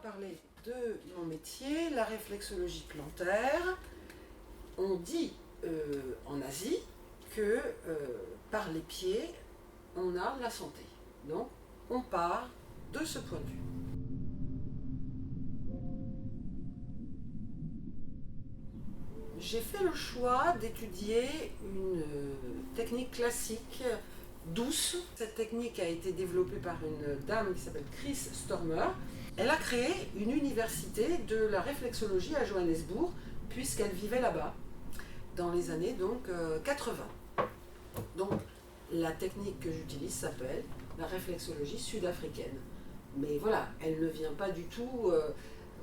parler de mon métier, la réflexologie plantaire. On dit en Asie que par les pieds, on a la santé. Donc, on part de ce point de vue. J'ai fait le choix d'étudier une technique classique douce. Cette technique a été développée par une dame qui s'appelle Chris Stormer. Elle a créé une université de la réflexologie à Johannesburg, puisqu'elle vivait là-bas, dans les années 80. Donc, la technique que j'utilise s'appelle la réflexologie sud-africaine. Mais voilà, elle ne vient pas du tout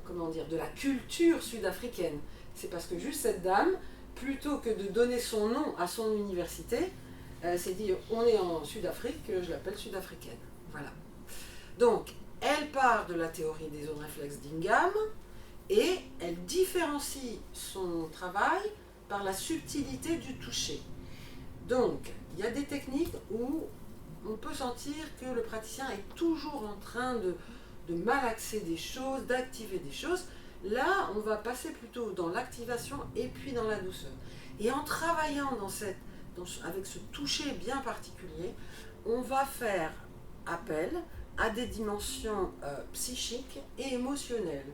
de la culture sud-africaine. C'est parce que juste cette dame, plutôt que de donner son nom à son université, s'est dit on est en Sud-Afrique, je l'appelle sud-africaine. Voilà. Donc, elle part de la théorie des zones réflexes d'Ingham et elle différencie son travail par la subtilité du toucher. Donc, il y a des techniques où on peut sentir que le praticien est toujours en train de malaxer des choses, d'activer des choses. Là, on va passer plutôt dans l'activation et puis dans la douceur. Et en travaillant avec ce toucher bien particulier, on va faire appel à des dimensions psychiques et émotionnelles.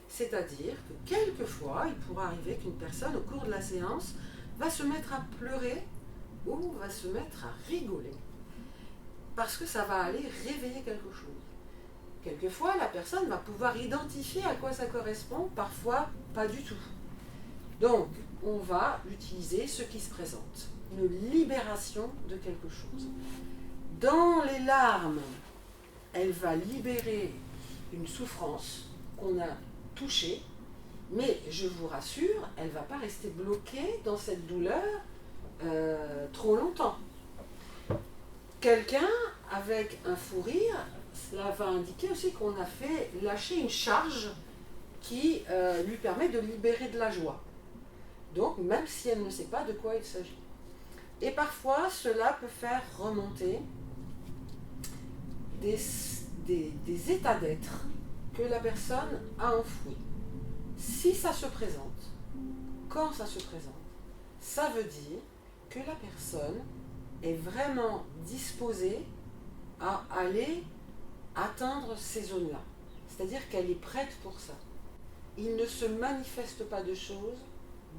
C'est-à-dire que quelquefois, il pourra arriver qu'une personne, au cours de la séance, va se mettre à pleurer ou va se mettre à rigoler. Parce que ça va aller réveiller quelque chose. Quelquefois, la personne va pouvoir identifier à quoi ça correspond, parfois pas du tout. Donc, on va utiliser ce qui se présente, une libération de quelque chose. Dans les larmes, elle va libérer une souffrance qu'on a touchée, mais je vous rassure, elle ne va pas rester bloquée dans cette douleur trop longtemps. Quelqu'un avec un fou rire, cela va indiquer aussi qu'on a fait lâcher une charge qui lui permet de libérer de la joie. Donc, même si elle ne sait pas de quoi il s'agit. Et parfois, cela peut faire remonter des états d'être que la personne a enfouis. Si ça se présente, quand ça se présente, ça veut dire que la personne est vraiment disposée à aller atteindre ces zones-là. C'est-à-dire qu'elle est prête pour ça. Il ne se manifeste pas de choses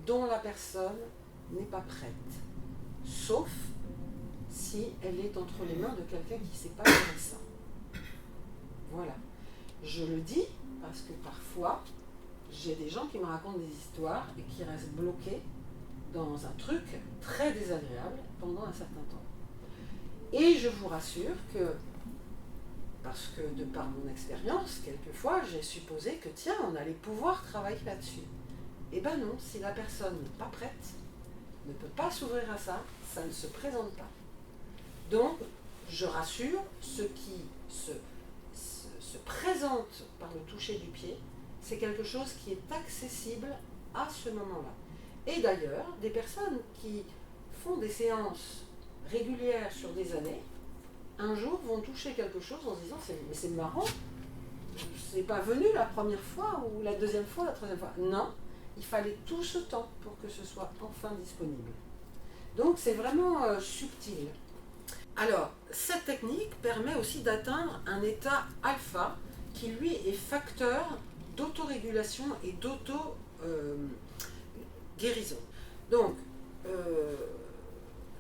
dont la personne n'est pas prête. Sauf si elle est entre les mains de quelqu'un qui ne sait pas gérer ça. Voilà. Je le dis parce que parfois, j'ai des gens qui me racontent des histoires et qui restent bloqués dans un truc très désagréable pendant un certain temps. Et je vous rassure que, parce que de par mon expérience, quelquefois, j'ai supposé que tiens, on allait pouvoir travailler là-dessus. Eh ben non, si la personne n'est pas prête, ne peut pas s'ouvrir à ça, ça ne se présente pas. Donc, je rassure, ce qui se présente par le toucher du pied, c'est quelque chose qui est accessible à ce moment-là. Et d'ailleurs, des personnes qui font des séances régulières sur des années, un jour vont toucher quelque chose en se disant mais c'est marrant, c'est pas venu la première fois ou la deuxième fois, la troisième fois. Non, il fallait tout ce temps pour que ce soit enfin disponible. Donc c'est vraiment subtil. Alors, cette technique permet aussi d'atteindre un état alpha qui lui est facteur d'autorégulation et d'auto-guérison. Donc,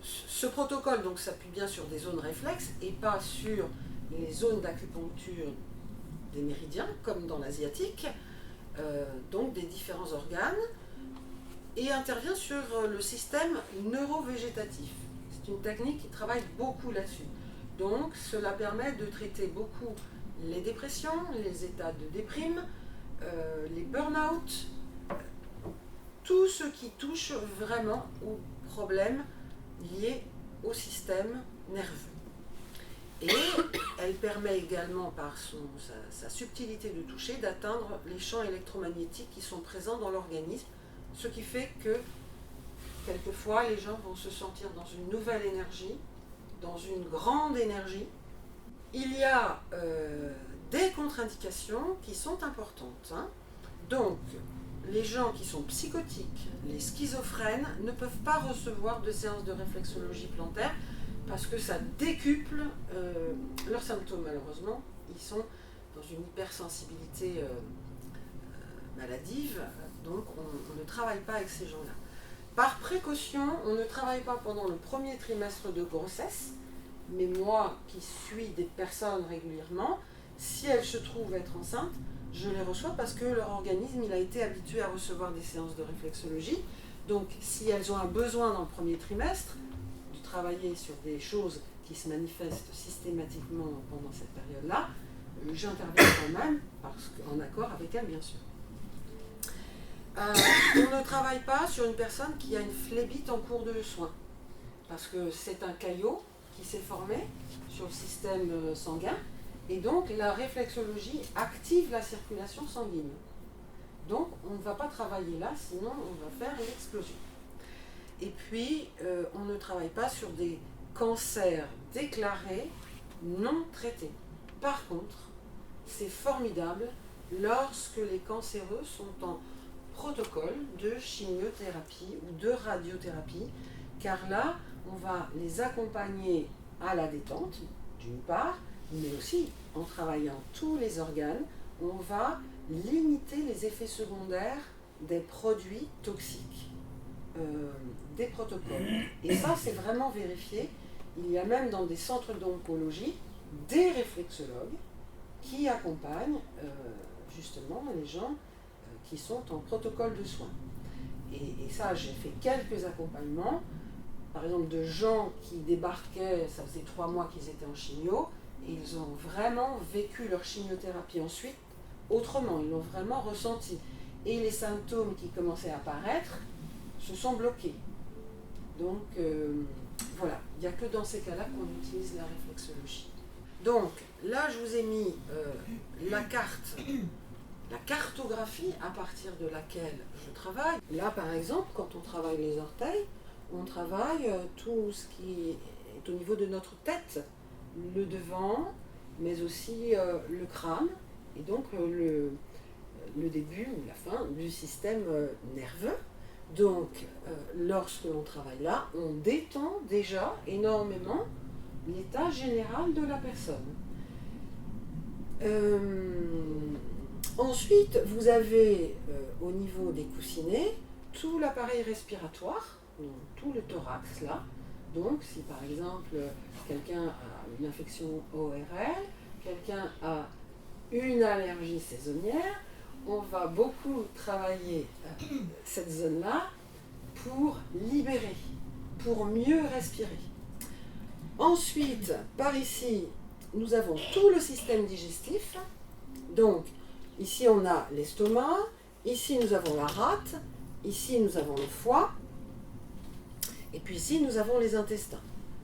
ce protocole s'appuie bien sur des zones réflexes et pas sur les zones d'acupuncture des méridiens, comme dans l'asiatique, donc des différents organes, et intervient sur le système neurovégétatif. C'est une technique qui travaille beaucoup là-dessus. Donc, cela permet de traiter beaucoup les dépressions, les états de déprime, les burn-out, tout ce qui touche vraiment aux problèmes liés au système nerveux. Et elle permet également, par sa subtilité de toucher, d'atteindre les champs électromagnétiques qui sont présents dans l'organisme, ce qui fait que, quelquefois, les gens vont se sentir dans une nouvelle énergie, dans une grande énergie. Il y a des contre-indications qui sont importantes. Donc, les gens qui sont psychotiques, les schizophrènes, ne peuvent pas recevoir de séances de réflexologie plantaire parce que ça décuple leurs symptômes, malheureusement. Ils sont dans une hypersensibilité maladive, donc on ne travaille pas avec ces gens-là. Par précaution, on ne travaille pas pendant le premier trimestre de grossesse, mais moi qui suis des personnes régulièrement, si elles se trouvent être enceintes, je les reçois parce que leur organisme il a été habitué à recevoir des séances de réflexologie. Donc si elles ont un besoin dans le premier trimestre de travailler sur des choses qui se manifestent systématiquement pendant cette période-là, j'interviens quand même en accord avec elles, bien sûr. On ne travaille pas sur une personne qui a une phlébite en cours de soins, parce que c'est un caillot qui s'est formé sur le système sanguin, et donc la réflexologie active la circulation sanguine. Donc on ne va pas travailler là, sinon on va faire une explosion. Et puis on ne travaille pas sur des cancers déclarés non traités. Par contre, c'est formidable lorsque les cancéreux sont en protocole de chimiothérapie ou de radiothérapie, car là, on va les accompagner à la détente, d'une part, mais aussi en travaillant tous les organes, on va limiter les effets secondaires des produits toxiques, des protocoles. Et ça, c'est vraiment vérifié. Il y a même dans des centres d'oncologie des réflexologues qui accompagnent justement les gens qui sont en protocole de soins. Et ça, j'ai fait quelques accompagnements, par exemple de gens qui débarquaient, ça faisait 3 mois qu'ils étaient en chimio, et ils ont vraiment vécu leur chimiothérapie ensuite autrement, ils l'ont vraiment ressenti. Et les symptômes qui commençaient à apparaître se sont bloqués. Donc voilà, il n'y a que dans ces cas-là qu'on utilise la réflexologie. Donc là, je vous ai mis la cartographie à partir de laquelle je travaille. Là, par exemple, quand on travaille les orteils, on travaille tout ce qui est au niveau de notre tête, le devant, mais aussi le crâne, et donc le début ou la fin du système nerveux. Donc, lorsque l'on travaille là, on détend déjà énormément l'état général de la personne. Ensuite, vous avez au niveau des coussinets tout l'appareil respiratoire, tout le thorax là. Donc, si par exemple quelqu'un a une infection ORL, quelqu'un a une allergie saisonnière, on va beaucoup travailler cette zone-là pour libérer, pour mieux respirer. Ensuite, par ici, nous avons tout le système digestif. Donc, ici, on a l'estomac, ici, nous avons la rate, ici, nous avons le foie, et puis ici, nous avons les intestins.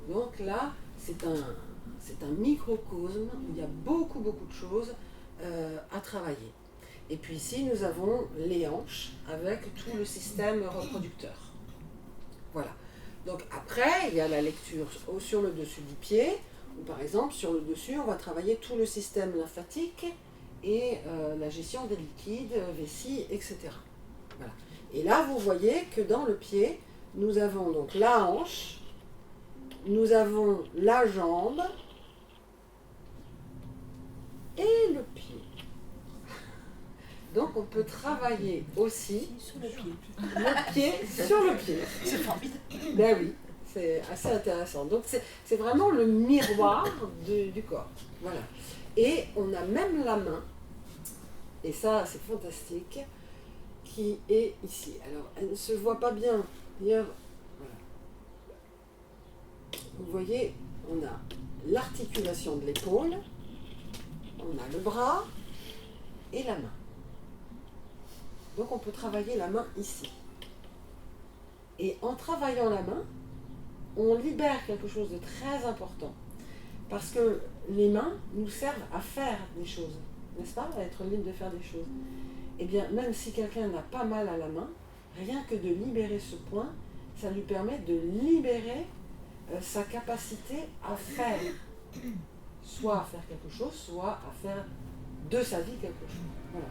Donc là, c'est un microcosme où il y a beaucoup de choses à travailler. Et puis ici, nous avons les hanches avec tout le système reproducteur. Voilà. Donc après, il y a la lecture sur le dessus du pied, ou par exemple, sur le dessus, on va travailler tout le système lymphatique et la gestion des liquides, vessie, etc. Voilà. Et là, vous voyez que dans le pied, nous avons donc la hanche, nous avons la jambe et le pied. Donc on peut travailler aussi sur le pied. Le pied sur le pied. C'est formidable. Ben oui, c'est assez intéressant. Donc c'est vraiment le miroir du corps. Voilà. Et on a même la main, et ça c'est fantastique, qui est ici. Alors elle ne se voit pas bien. D'ailleurs, voilà. Vous voyez, on a l'articulation de l'épaule, on a le bras et la main. Donc on peut travailler la main ici. Et en travaillant la main, on libère quelque chose de très important. Parce que les mains nous servent à faire des choses, n'est-ce pas? À être libre de faire des choses. Eh bien, même si quelqu'un n'a pas mal à la main, rien que de libérer ce point, ça lui permet de libérer sa capacité à faire. Soit à faire quelque chose, soit à faire de sa vie quelque chose. Voilà.